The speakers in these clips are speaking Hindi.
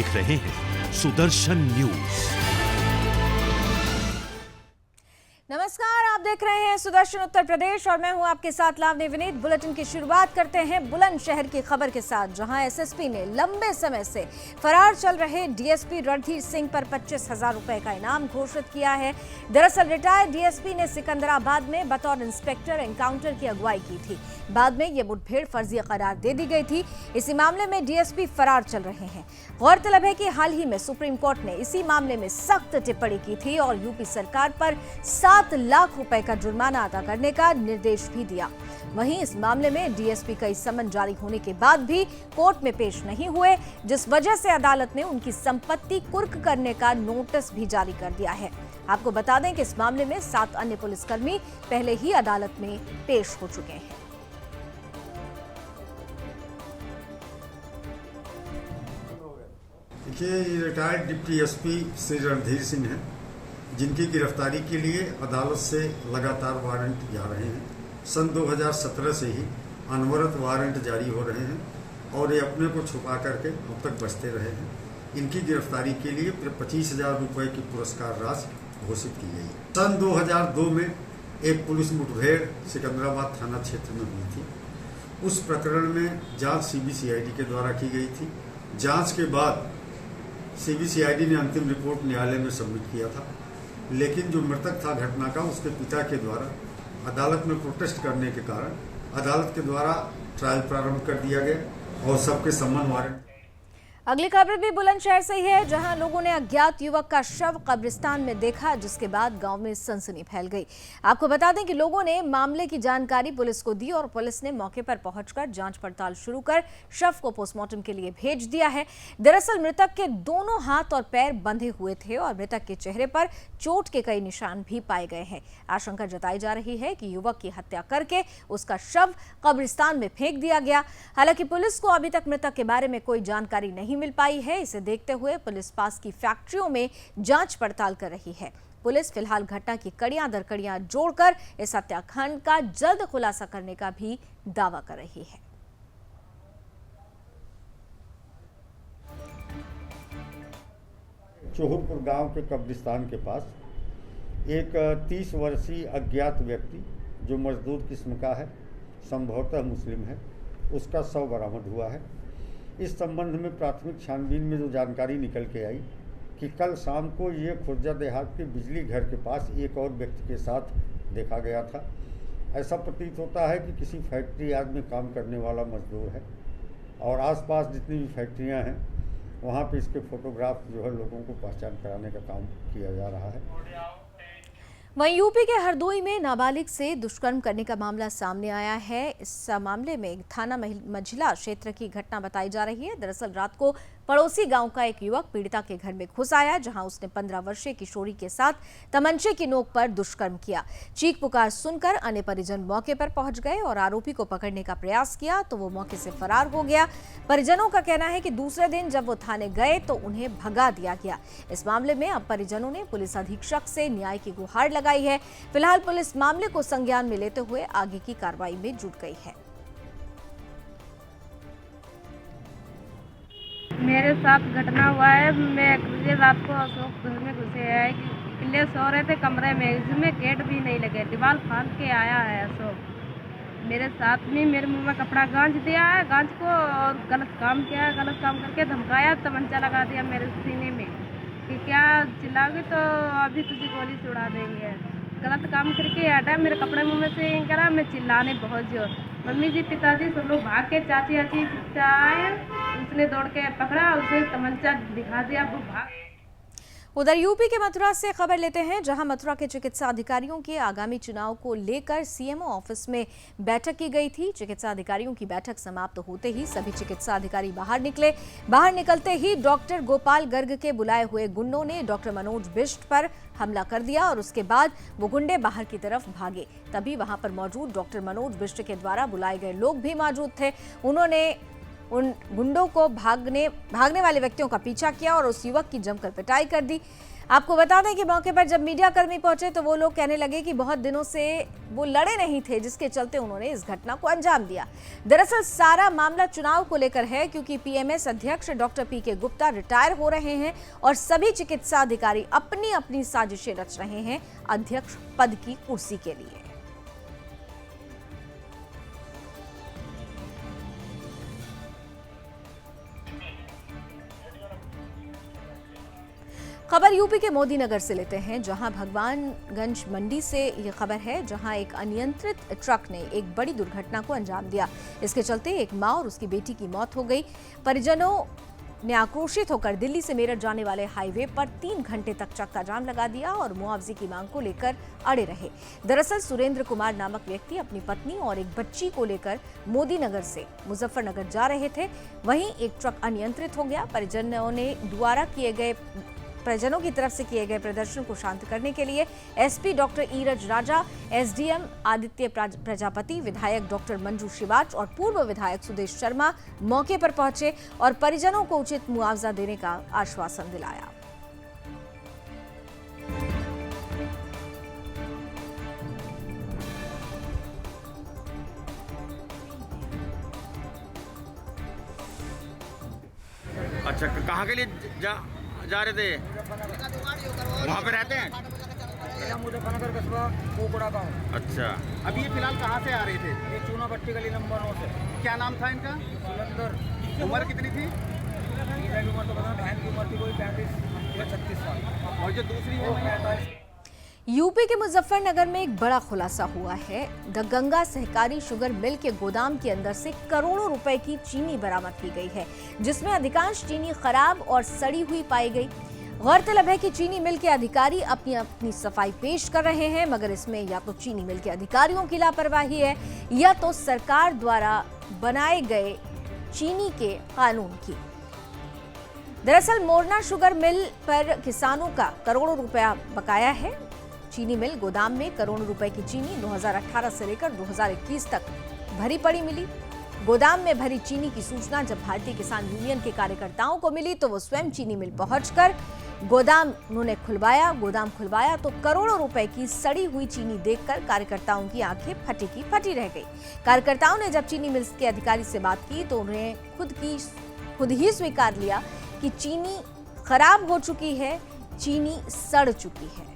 देख रहे हैं सुदर्शन न्यूज। नमस्कार, आप देख रहे हैं सुदर्शन उत्तर प्रदेश और मैं हूं आपके साथ लावनी विनीत। बुलेटिन की शुरुआत करते हैं बुलंदशहर की खबर के साथ, जहां एसएसपी ने लंबे समय से फरार चल रहे डीएसपी रणधीर सिंह पर 25,000 रुपए का इनाम घोषित किया है। दरअसल रिटायर्ड डीएसपी ने सिकंदराबाद में बतौर इंस्पेक्टर एनकाउंटर की अगुवाई की थी। बाद में ये मुठभेड़ फर्जी करार दे दी गई थी। इसी मामले में डीएसपी फरार चल रहे हैं। गौरतलब है कि हाल ही में सुप्रीम कोर्ट ने इसी मामले में सख्त टिप्पणी की थी और यूपी सरकार पर 7 लाख रुपए का जुर्माना अदा करने का निर्देश भी दिया। वहीं इस मामले में डीएसपी का समन जारी होने के बाद भी कोर्ट में पेश नहीं हुए, जिस वजह से अदालत ने उनकी संपत्ति कुर्क करने का नोटिस भी जारी कर दिया है। आपको बता दें कि इस मामले में 7 अन्य पुलिसकर्मी पहले ही अदालत में पेश हो चुके हैं। देखिए, retired deputy SP Shri Randhir Singh हैं, जिनकी गिरफ्तारी के लिए अदालत से लगातार वारंट जा रहे हैं। सन 2017 से ही अनवरत वारंट जारी हो रहे हैं और ये अपने को छुपा करके अब तक बचते रहे हैं। इनकी गिरफ्तारी के लिए 25,000 रुपये की पुरस्कार राशि घोषित की गई है। सन 2002 में एक पुलिस मुठभेड़ सिकंदराबाद थाना क्षेत्र में हुई थी। उस प्रकरण में जांच सीबीसीआईडी के द्वारा की गई थी। जांच के बाद सीबीसीआईडी ने अंतिम रिपोर्ट न्यायालय में सबमिट किया था, लेकिन जो मृतक था घटना का, उसके पिता के द्वारा अदालत में प्रोटेस्ट करने के कारण अदालत के द्वारा ट्रायल प्रारंभ कर दिया गया और सबके सम्मन वारंट। अगली खबर भी बुलंदशहर से ही है, जहां लोगों ने अज्ञात युवक का शव कब्रिस्तान में देखा, जिसके बाद गांव में सनसनी फैल गई। आपको बता दें कि लोगों ने मामले की जानकारी पुलिस को दी और पुलिस ने मौके पर पहुंचकर जांच पड़ताल शुरू कर शव को पोस्टमार्टम के लिए भेज दिया है। दरअसल मृतक के दोनों हाथ और पैर बंधे हुए थे और मृतक के चेहरे पर चोट के कई निशान भी पाए गए हैं। आशंका जताई जा रही है कि युवक की हत्या करके उसका शव कब्रिस्तान में फेंक दिया गया। हालांकि पुलिस को अभी तक मृतक के बारे में कोई जानकारी नहीं मिल पाई है। इसे देखते हुए पुलिस पास की फैक्ट्रियों में जांच पड़ताल कर रही है। पुलिस फिलहाल घटना की कड़ियां दर कड़ियां जोड़कर इस हत्याकांड का जल्द खुलासा करने का भी दावा कर रही है। चोहरपुर गांव के कब्रिस्तान के पास एक 30 वर्षीय अज्ञात व्यक्ति, जो मजदूर किस्म का है, संभवतः मुस्लिम है, उसका शव बरामद हुआ है। इस संबंध में प्राथमिक छानबीन में जो जानकारी निकल के आई कि कल शाम को ये खुर्जा देहात के बिजली घर के पास एक और व्यक्ति के साथ देखा गया था। ऐसा प्रतीत होता है कि किसी फैक्ट्री आदि में काम करने वाला मजदूर है और आसपास जितनी भी फैक्ट्रियां हैं वहाँ पे इसके फोटोग्राफ जो है लोगों को पहचान कराने का काम किया जा रहा है। वहीं यूपी के हरदोई में नाबालिग से दुष्कर्म करने का मामला सामने आया है। इस मामले में थाना मझिला क्षेत्र की घटना बताई जा रही है। दरअसल रात को पड़ोसी गांव का एक युवक पीड़िता के घर में घुस आया, जहां उसने 15 वर्षीय किशोरी के साथ तमंचे की नोक पर दुष्कर्म किया। चीख पुकार सुनकर अन्य परिजन मौके पर पहुंच गए और आरोपी को पकड़ने का प्रयास किया तो वो मौके से फरार हो गया। परिजनों का कहना है कि दूसरे दिन जब वो थाने गए तो उन्हें भगा दिया गया। इस मामले में अब परिजनों ने पुलिस अधीक्षक से न्याय की गुहार लगाई है। फिलहाल पुलिस मामले को संज्ञान में लेते हुए आगे की कार्रवाई में जुट गई है। मेरे साथ घटना हुआ है। मैं रात को अशोक घर में घुसे है कि पिल्ले सो रहे थे कमरे में, इसमें गेट भी नहीं लगे, दीवार फांद के आया है अशोक। मेरे साथ में मेरे मुंह में कपड़ा गांच दिया है, गांच को, और गलत काम किया है। गलत काम करके धमकाया, तमंचा लगा दिया मेरे सीने में कि क्या चिल्लाओगे तो अभी तुझे गोली से उड़ा देंगे। गलत काम करके हटा, मेरे कपड़े मुंह में से करा। मैं चिल्लाने बहुत जोर, मम्मी जी पिताजी सब लोग भाग के, चाची आची आए, उसने दौड़ के पकड़ा, उसे तमंचा दिखा दिया, वो भाग। उधर यूपी के मथुरा से खबर लेते हैं, जहां मथुरा के चिकित्सा अधिकारियों के आगामी चुनाव को लेकर सीएमओ ऑफिस में बैठक की गई थी। चिकित्सा अधिकारियों की बैठक समाप्त होते ही सभी चिकित्सा अधिकारी बाहर निकले। बाहर निकलते ही डॉक्टर गोपाल गर्ग के बुलाए हुए गुंडों ने डॉक्टर मनोज बिष्ट पर हमला कर दिया और उसके बाद वो गुंडे बाहर की तरफ भागे। तभी वहां पर मौजूद डॉक्टर मनोज बिष्ट के द्वारा बुलाए गए लोग भी मौजूद थे। उन्होंने उन गुंडों को भागने वाले व्यक्तियों का पीछा किया और उस युवक की जमकर पिटाई कर दी। आपको बता दें कि मौके पर जब मीडिया कर्मी पहुंचे तो वो लोग कहने लगे कि बहुत दिनों से वो लड़े नहीं थे, जिसके चलते उन्होंने इस घटना को अंजाम दिया। दरअसल सारा मामला चुनाव को लेकर है, क्योंकि पीएमएस अध्यक्ष डॉक्टर पीके गुप्ता रिटायर हो रहे हैं और सभी चिकित्सा अधिकारी अपनी अपनी साजिशें रच रहे हैं अध्यक्ष पद की कुर्सी के लिए। खबर यूपी के मोदी नगर से लेते हैं, जहां भगवानगंज मंडी से यह खबर है, जहां एक अनियंत्रित ट्रक ने एक बड़ी दुर्घटना को अंजाम दिया। इसके चलते एक मां और उसकी बेटी की मौत हो गई। परिजनों ने आक्रोशित होकर दिल्ली से मेरठ जाने वाले हाईवे पर 3 घंटे तक चक्का जाम लगा दिया और मुआवजे की मांग को लेकर अड़े रहे। दरअसल सुरेंद्र कुमार नामक व्यक्ति अपनी पत्नी और एक बच्ची को लेकर मोदी नगर से मुजफ्फरनगर जा रहे थे। वहीं एक ट्रक अनियंत्रित हो गया। परिजनों की तरफ से किए गए प्रदर्शन को शांत करने के लिए एसपी डॉक्टर ईरज राजा, एसडीएम आदित्य प्रजापति, विधायक डॉक्टर मंजू शिवाच और पूर्व विधायक सुदेश शर्मा मौके पर पहुंचे और परिजनों को उचित मुआवजा देने का आश्वासन दिलाया। अच्छा, कहाँ के लिए जा रहे थे? वहाँ पे रहते हैं? मुजफ्फरनगर कस्बा कोकड़ा गाँव। अच्छा, अभी ये फिलहाल कहाँ से आ रहे थे? ये चूना भट्टी गली नंबर 9 से। क्या नाम था इनका? सुरेंद्र। उम्र कितनी थी? की उम्र तो बता, बहन की उम्र थी कोई 35 या 36 साल। और जो दूसरी है 45। यूपी के मुजफ्फरनगर में एक बड़ा खुलासा हुआ है। द गंगा सहकारी शुगर मिल के गोदाम के अंदर से करोड़ों रुपए की चीनी बरामद की गई है, जिसमें अधिकांश चीनी खराब और सड़ी हुई पाई गई। गौरतलब है कि चीनी मिल के अधिकारी अपनी अपनी सफाई पेश कर रहे हैं, मगर इसमें या तो चीनी मिल के अधिकारियों की लापरवाही है या तो सरकार द्वारा बनाए गए चीनी के कानून की। दरअसल मोरना शुगर मिल पर किसानों का करोड़ों रुपया बकाया है। चीनी मिल गोदाम में करोड़ों रुपए की चीनी 2018 से लेकर 2021 तक भरी पड़ी मिली। गोदाम में भरी चीनी की सूचना जब भारतीय किसान यूनियन के कार्यकर्ताओं को मिली तो वो स्वयं चीनी मिल पहुंचकर गोदाम खुलवाया तो करोड़ों रुपए की सड़ी हुई चीनी देखकर कार्यकर्ताओं की आंखें फटी की फटी रह गई। कार्यकर्ताओं ने जब चीनी मिल्स के अधिकारी से बात की तो उन्हें खुद ही स्वीकार लिया कि चीनी खराब हो चुकी है, चीनी सड़ चुकी है।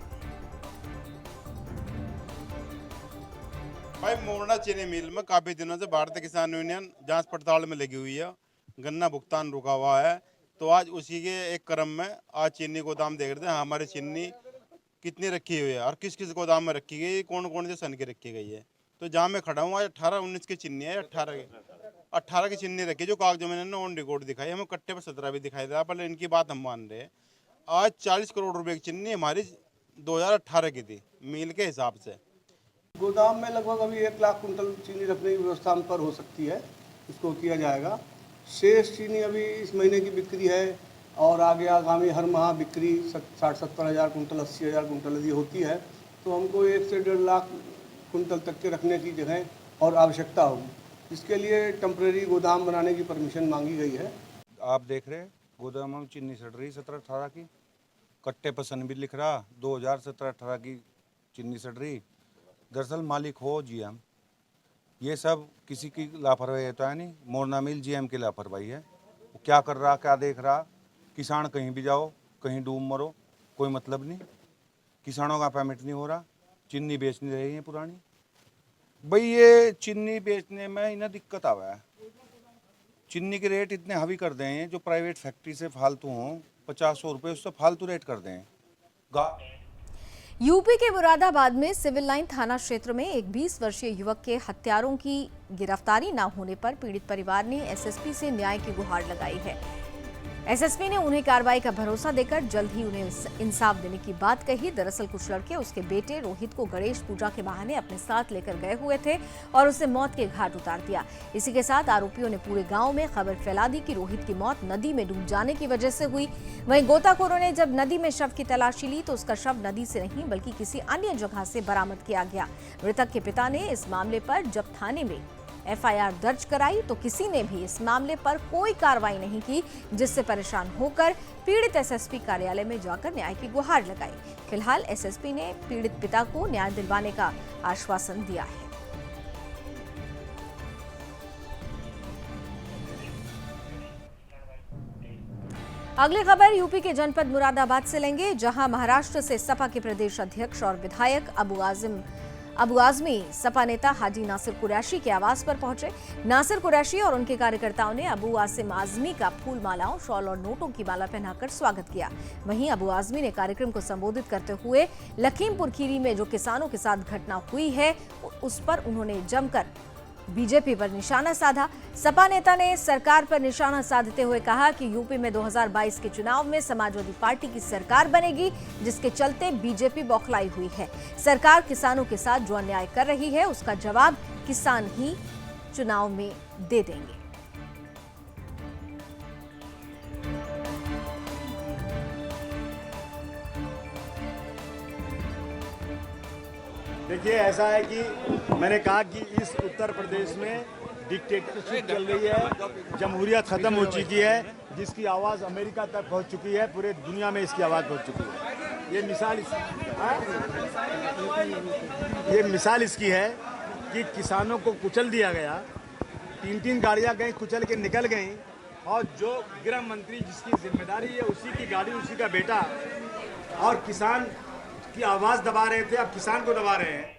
भाई मोरना चीनी मिल में काफी दिनों से भारतीय किसान यूनियन जांच पड़ताल में लगी हुई है। गन्ना भुगतान रुका हुआ है, तो आज उसी के एक क्रम में आज चीनी गोदाम देख रहे थे हमारी चीनी कितनी रखी हुई है और किस किस गोदाम में रखी गई, कौन कौन से सन की रखी गई है। तो जहाँ मैं खड़ा हूँ आज 18-19 की चीनी है, 18 की चीनी रखी जो कागजों में ऑन रिकॉर्ड दिखाई, हमें कट्टे पर 17 भी दिखाई दे रहा, पर इनकी बात हम मान रहे हैं। आज 40 करोड़ रुपए की चीनी हमारी 2018 की थी मिल के हिसाब से। गोदाम में लगभग अभी 1 लाख कुंटल चीनी रखने की व्यवस्था हम पर हो सकती है, इसको किया जाएगा। शेष चीनी अभी इस महीने की बिक्री है और आगे आगामी हर माह बिक्री 60-70 हज़ार कुंटल, 80 हज़ार कुंटल यदि होती है तो हमको 1 से 1.5 लाख कुंटल तक के रखने की जगह और आवश्यकता होगी। इसके लिए टेम्परेरी गोदाम बनाने की परमिशन मांगी गई है। आप देख रहे गोदाम में चीनी सड़ रही 17-18 की, कट्टे पर सन भी लिख रहा 2017-18 की चीनी सड़ रही। दरअसल मालिक हो जीएम, ये सब किसी की लापरवाही तो है नहीं, मोरना मिल जीएम की लापरवाही है। वो क्या कर रहा, क्या देख रहा। किसान कहीं भी जाओ, कहीं डूब मरो, कोई मतलब नहीं। किसानों का पेमेंट नहीं हो रहा, चीनी बेचनी रही है पुरानी। भाई ये चीनी बेचने में इन्हें दिक्कत आवा है। चीनी के रेट इतने हावी कर दें जो प्राइवेट फैक्ट्री से फालतू हों, 50-100 रुपये उससे फालतू रेट कर दें। यूपी के मुरादाबाद में सिविल लाइन थाना क्षेत्र में एक 20 वर्षीय युवक के हत्यारों की गिरफ्तारी न होने पर पीड़ित परिवार ने एसएसपी से न्याय की गुहार लगाई है। एसएसपी ने उन्हें कार्रवाई का भरोसा देकर जल्द ही उन्हें इंसाफ देने की बात कही। दरअसल कुछ लड़के उसके बेटे रोहित को गणेश पूजा के बहाने अपने साथ लेकर गए हुए थे और उसे मौत के घाट उतार दिया। इसी के साथ आरोपियों ने पूरे गांव में खबर फैला दी कि रोहित की मौत नदी में डूब जाने की वजह से हुई। वहीं गोताखोरों ने जब नदी में शव की तलाशी ली तो उसका शव नदी से नहीं बल्कि किसी अन्य जगह से बरामद किया गया। मृतक के पिता ने इस मामले पर जब थाने में एफआईआर दर्ज कराई तो किसी ने भी इस मामले पर कोई कार्रवाई नहीं की, जिससे परेशान होकर पीड़ित एसएसपी कार्यालय में जाकर न्याय की गुहार लगाई। फिलहाल एसएसपी ने पीड़ित पिता को न्याय दिलवाने का आश्वासन दिया है। अगली खबर यूपी के जनपद मुरादाबाद से लेंगे, जहां महाराष्ट्र से सपा के प्रदेश अध्यक्ष और विधायक अबू आजमी सपा नेता हाजी नासिर कुरैशी के आवास पर पहुंचे। नासिर कुरैशी और उनके कार्यकर्ताओं ने अबू आसिम आजमी का फूल मालाओं, शॉल और नोटों की माला पहनाकर स्वागत किया। वहीं अबू आजमी ने कार्यक्रम को संबोधित करते हुए लखीमपुर खीरी में जो किसानों के साथ घटना हुई है उस पर उन्होंने जमकर बीजेपी पर निशाना साधा। सपा नेता ने सरकार पर निशाना साधते हुए कहा कि यूपी में 2022 के चुनाव में समाजवादी पार्टी की सरकार बनेगी, जिसके चलते बीजेपी बौखलाई हुई है। सरकार किसानों के साथ जो अन्याय कर रही है उसका जवाब किसान ही चुनाव में दे देंगे। देखिए, ऐसा है कि मैंने कहा कि इस उत्तर प्रदेश में डिक्टेटरशिप चल रही है, जमहूरियत खत्म हो चुकी है, जिसकी आवाज़ अमेरिका तक पहुंच चुकी है, पूरे दुनिया में इसकी आवाज़ पहुंच चुकी है। ये मिसाल इसकी है कि किसानों को कुचल दिया गया, 3-3 गाड़ियां गई, कुचल के निकल गई, और जो गृह मंत्री जिसकी जिम्मेदारी है उसी की गाड़ी, उसी का बेटा, और किसान की आवाज दबा रहे थे, अब किसान को दबा रहे हैं।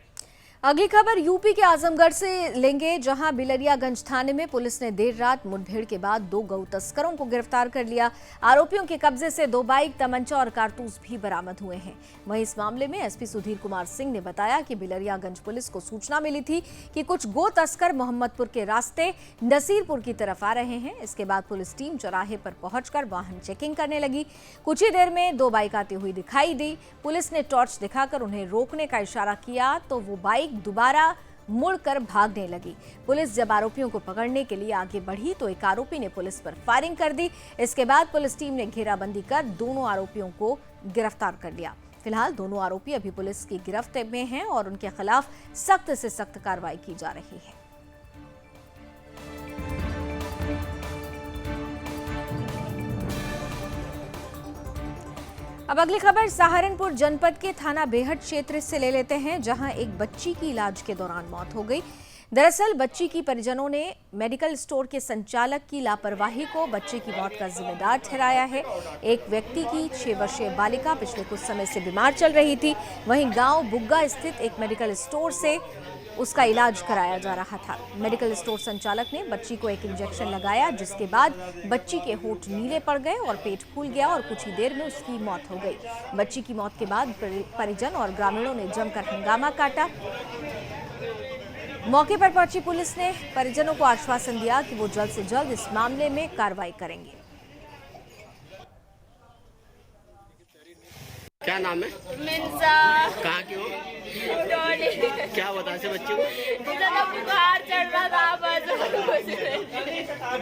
अगली खबर यूपी के आजमगढ़ से लेंगे, जहां बिलरियागंज थाने में पुलिस ने देर रात मुठभेड़ के बाद 2 गौ तस्करों को गिरफ्तार कर लिया। आरोपियों के कब्जे से 2 बाइक, तमंचा और कारतूस भी बरामद हुए हैं। वहीं इस मामले में एसपी सुधीर कुमार सिंह ने बताया कि बिलरियागंज पुलिस को सूचना मिली थी कि कुछ गो तस्कर मोहम्मदपुर के रास्ते नसीरपुर की तरफ आ रहे हैं। इसके बाद पुलिस टीम चौराहे पर पहुंचकर वाहन चेकिंग करने लगी। कुछ ही देर में 2 बाइक आती हुई दिखाई दी। पुलिस ने टॉर्च दिखाकर उन्हें रोकने का इशारा किया तो वो बाइक दोबारा मुड़कर भागने लगी। पुलिस जब आरोपियों को पकड़ने के लिए आगे बढ़ी तो एक आरोपी ने पुलिस पर फायरिंग कर दी। इसके बाद पुलिस टीम ने घेराबंदी कर दोनों आरोपियों को गिरफ्तार कर लिया। फिलहाल दोनों आरोपी अभी पुलिस की गिरफ्त में हैं और उनके खिलाफ सख्त से सख्त कार्रवाई की जा रही है। अब अगली खबर सहारनपुर जनपद के थाना बेहट क्षेत्र से ले लेते हैं, जहां एक बच्ची की इलाज के दौरान मौत हो गई। दरअसल बच्ची की परिजनों ने मेडिकल स्टोर के संचालक की लापरवाही को बच्चे की मौत का जिम्मेदार ठहराया है। एक व्यक्ति की 6 वर्षीय बालिका पिछले कुछ समय से बीमार चल रही थी। वहीं गांव बुग्गा स्थित एक मेडिकल स्टोर से उसका इलाज कराया जा रहा था। मेडिकल स्टोर संचालक ने बच्ची को एक इंजेक्शन लगाया, जिसके बाद बच्ची के होंठ नीले पड़ गए और पेट फूल गया और कुछ ही देर में उसकी मौत हो गई। बच्ची की मौत के बाद परिजन और ग्रामीणों ने जमकर हंगामा काटा। मौके पर पहुंची पुलिस ने परिजनों को आश्वासन दिया कि वो जल्द से जल्द इस मामले में कार्रवाई करेंगे। क्या नाम है? मिर्जा। कहाँ की हो? डोली। क्या बता से बच्चे को? इतना बुखार चढ़ रहा था बस।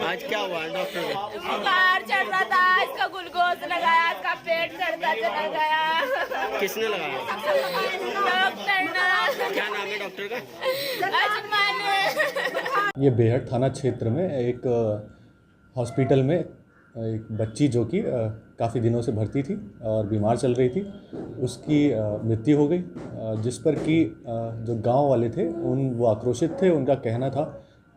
आज क्या हुआ डॉक्टर ने? बुखार चढ़ रहा था, इसका ग्लूकोज लगाया, इसका पेट चढ़ता चला गया। किसने लगाया? डॉक्टर ने। क्या नाम है डॉक्टर का? अजमान। ये बेहट थाना क्षेत्र में एक हॉस्पिटल में एक बच्ची जो कि काफ़ी दिनों से भर्ती थी और बीमार चल रही थी, उसकी मृत्यु हो गई, जिस पर कि जो गांव वाले थे वो आक्रोशित थे। उनका कहना था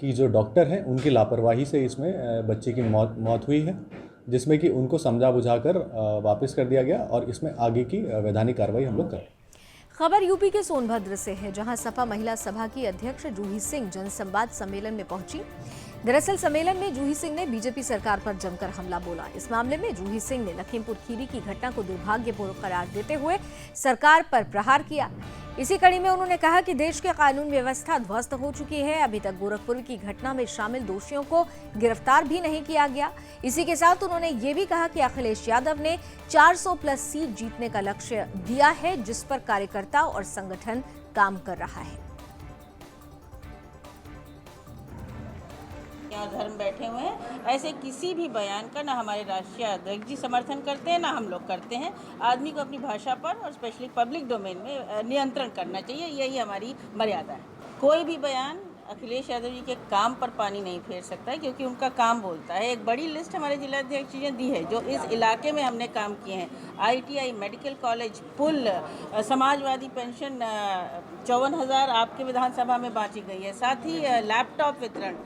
कि जो डॉक्टर हैं उनकी लापरवाही से इसमें बच्चे की मौत हुई है, जिसमें कि उनको समझा बुझाकर वापस कर दिया गया और इसमें आगे की वैधानिक कार्रवाई हम लोग करें। खबर यूपी के सोनभद्र से है, जहां सपा महिला सभा की अध्यक्ष जूही सिंह जनसंवाद सम्मेलन में पहुंची। दरअसल सम्मेलन में जूही सिंह ने बीजेपी सरकार पर जमकर हमला बोला। इस मामले में जूही सिंह ने लखीमपुर खीरी की घटना को दुर्भाग्यपूर्ण करार देते हुए सरकार पर प्रहार किया। इसी कड़ी में उन्होंने कहा कि देश की कानून व्यवस्था ध्वस्त हो चुकी है। अभी तक गोरखपुर की घटना में शामिल दोषियों को गिरफ्तार भी नहीं किया गया। इसी के साथ उन्होंने ये भी कहा कि अखिलेश यादव ने 400+ सीट जीतने का लक्ष्य दिया है, जिस पर कार्यकर्ता और संगठन काम कर रहा है। यहाँ घर में बैठे हुए हैं, ऐसे किसी भी बयान का ना हमारे राष्ट्रीय अध्यक्ष जी समर्थन करते हैं ना हम लोग करते हैं। आदमी को अपनी भाषा पर और स्पेशली पब्लिक डोमेन में नियंत्रण करना चाहिए, यही हमारी मर्यादा है। कोई भी बयान अखिलेश यादव जी के काम पर पानी नहीं फेर सकता है, क्योंकि उनका काम बोलता है। एक बड़ी लिस्ट हमारे जिलाध्यक्ष जी ने दी है जो इस इलाके में हमने काम किए हैं। ITI, मेडिकल कॉलेज, पुल, समाजवादी पेंशन 54,000 आपके विधानसभा में बांटी गई है, साथ ही लैपटॉप वितरण।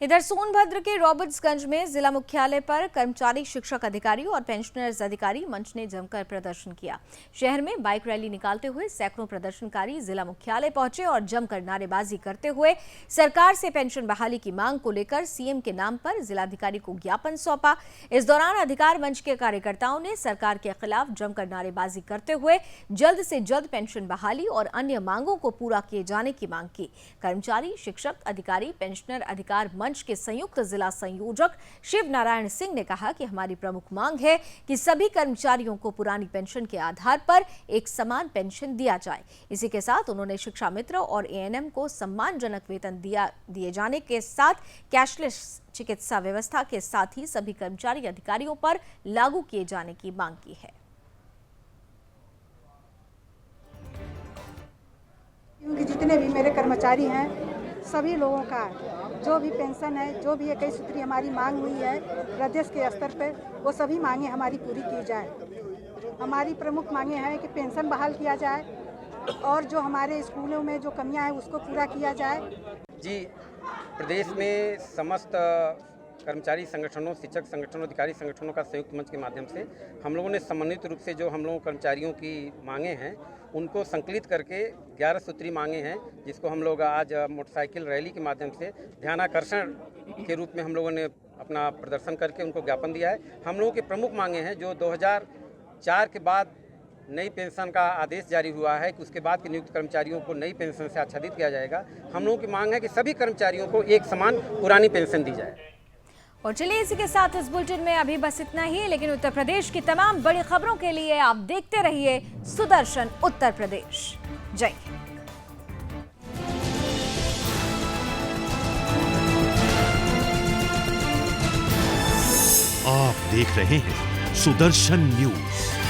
इधर सोनभद्र के रॉबर्ट्सगंज में जिला मुख्यालय पर कर्मचारी, शिक्षक अधिकारी और पेंशनर्स अधिकारी मंच ने जमकर प्रदर्शन किया। शहर में बाइक रैली निकालते हुए सैकड़ों प्रदर्शनकारी जिला मुख्यालय पहुंचे और जमकर नारेबाजी करते हुए सरकार से पेंशन बहाली की मांग को लेकर सीएम के नाम पर जिलाधिकारी को ज्ञापन सौंपा। इस दौरान अधिकार मंच के कार्यकर्ताओं ने सरकार के खिलाफ जमकर नारेबाजी करते हुए जल्द से जल्द पेंशन बहाली और अन्य मांगों को पूरा किए जाने की मांग की। कर्मचारी, शिक्षक अधिकारी, पेंशनर अधिकार मंच के संयुक्त जिला संयोजक शिव नारायण सिंह ने कहा कि हमारी प्रमुख मांग है कि सभी कर्मचारियों को पुरानी पेंशन के आधार पर एक समान पेंशन दिया जाए। इसी के साथ उन्होंने शिक्षा मित्र और ANM को सम्मानजनक वेतन दिए जाने के साथ कैशलेस चिकित्सा व्यवस्था के साथ ही सभी कर्मचारी अधिकारियों पर लागू किए जाने की मांग की है। क्योंकि जितने भी मेरे कर्मचारी हैं सभी लोगों का जो भी पेंशन है, जो भी 21 सूत्री हमारी मांग हुई है प्रदेश के स्तर पर, वो सभी मांगे हमारी पूरी की जाए। हमारी प्रमुख मांगे हैं कि पेंशन बहाल किया जाए और जो हमारे स्कूलों में जो कमियां हैं उसको पूरा किया जाए। जी, प्रदेश में समस्त कर्मचारी संगठनों, शिक्षक संगठनों, अधिकारी संगठनों का संयुक्त मंच के माध्यम से हम लोगों ने समन्वित रूप से जो हम लोगों कर्मचारियों की मांगे हैं उनको संकलित करके 11 सूत्री मांगे हैं, जिसको हम लोग आज मोटरसाइकिल रैली के माध्यम से ध्यानाकर्षण के रूप में हम लोगों ने अपना प्रदर्शन करके उनको ज्ञापन दिया है। हम लोगों की प्रमुख मांगे हैं जो 2004 के बाद नई पेंशन का आदेश जारी हुआ है कि उसके बाद के नियुक्त कर्मचारियों को नई पेंशन से आच्छादित किया जाएगा। हम लोगों की मांग है कि सभी कर्मचारियों को एक समान पुरानी पेंशन दी जाए। और चलिए इसी के साथ इस बुलेटिन में अभी बस इतना ही, लेकिन उत्तर प्रदेश की तमाम बड़ी खबरों के लिए आप देखते रहिए सुदर्शन उत्तर प्रदेश। जय हिंद। आप देख रहे हैं सुदर्शन न्यूज।